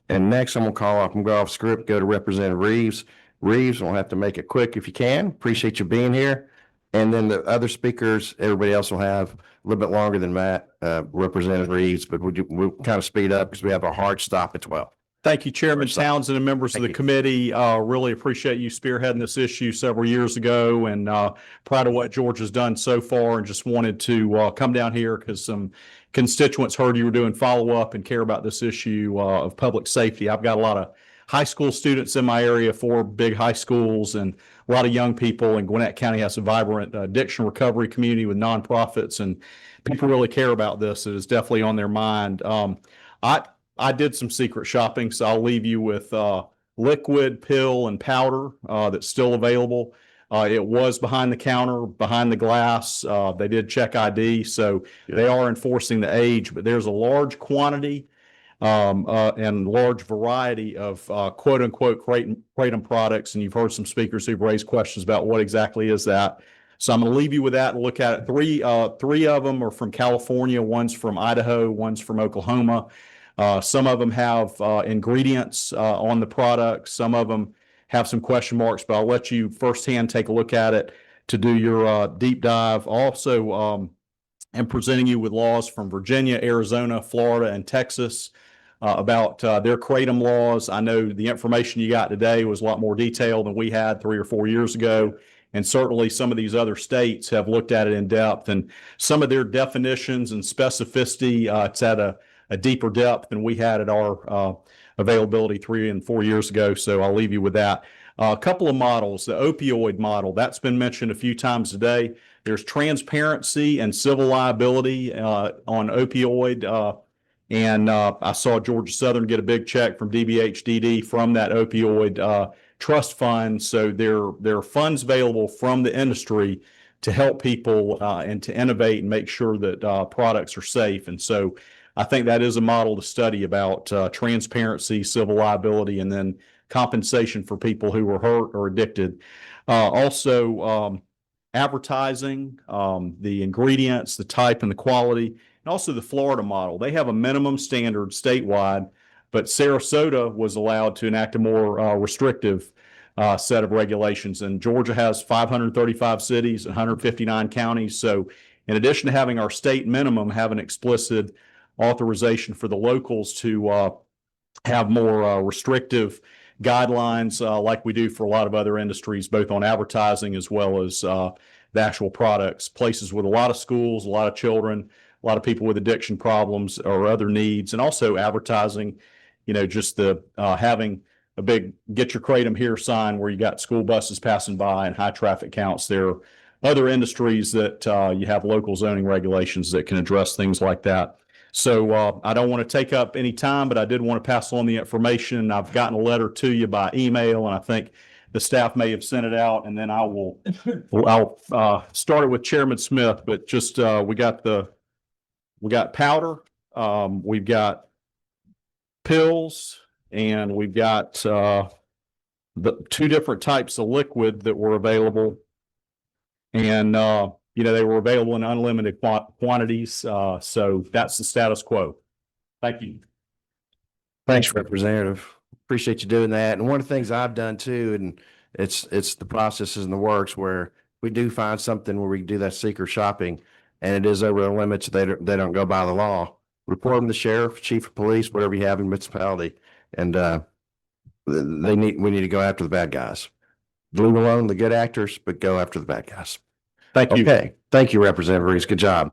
And next, I'm gonna go off script, go to Representative Reeves. Reeves, we'll have to make it quick if you can. Appreciate you being here. And then the other speakers, everybody else will have a little bit longer than Matt, Representative Reeves, but we'll kind of speed up because we have a hard stop at 12. Thank you, Chairman Townsend and members of the committee. Really appreciate you spearheading this issue several years ago, and proud of what Georgia's done so far, and just wanted to come down here because some constituents heard you were doing follow-up and care about this issue of public safety. I've got a lot of high school students in my area, 4 big high schools, and a lot of young people, and Gwinnett County has a vibrant addiction recovery community with nonprofits, and people really care about this. It is definitely on their mind. I did some secret shopping, so I'll leave you with liquid, pill, and powder that's still available. It was behind the counter, behind the glass. They did check ID, so they are enforcing the age, but there's a large quantity and large variety of quote unquote kratom products. And you've heard some speakers who've raised questions about what exactly is that. So I'm going to leave you with that and look at it. Three of them are from California. One's from Idaho. One's from Oklahoma. Some of them have ingredients on the product. Some of them have some question marks, but I'll let you firsthand take a look at it to do your deep dive. Also, I'm presenting you with laws from Virginia, Arizona, Florida, and Texas about their kratom laws. I know the information you got today was a lot more detailed than we had 3 or 4 years ago. And certainly some of these other states have looked at it in depth, and some of their definitions and specificity, it's at a deeper depth than we had at our availability 3 and 4 years ago. So I'll leave you with that. A couple of models, the opioid model, that's been mentioned a few times today. There's transparency and civil liability on opioid. And I saw Georgia Southern get a big check from DBHDD from that opioid trust fund. So there are funds available from the industry to help people and to innovate and make sure that products are safe. And so I think that is a model to study about transparency, civil liability, and then compensation for people who were hurt or addicted. Also, advertising, the ingredients, the type and the quality, and also the Florida model. They have a minimum standard statewide, but Sarasota was allowed to enact a more restrictive set of regulations. And Georgia has 535 cities, 159 counties. So in addition to having our state minimum, have an explicit authorization for the locals to have more restrictive guidelines like we do for a lot of other industries, both on advertising as well as the actual products. Places with a lot of schools, a lot of children, a lot of people with addiction problems or other needs, and also advertising, just the having a big "Get Your Kratom Here" sign where you got school buses passing by and high traffic counts. There are other industries that you have local zoning regulations that can address things like that. So I don't want to take up any time, but I did want to pass on the information. I've gotten a letter to you by email, and I think the staff may have sent it out, and then I'll start it with Chairman Smith, but just we got powder, we've got pills, and we've got the 2 different types of liquid that were available. And they were available in unlimited quantities. So that's the status quo. Thank you. Thanks, Representative. Appreciate you doing that. And one of the things I've done too, and it's the processes in the works where we do find something where we can do that secret shopping and it is over the limits, they don't go by the law. Report them to the sheriff, chief of police, whatever you have in municipality. And we need to go after the bad guys. Leave alone the good actors, but go after the bad guys. Thank you. Okay. Thank you, Representative Reeves. Good job.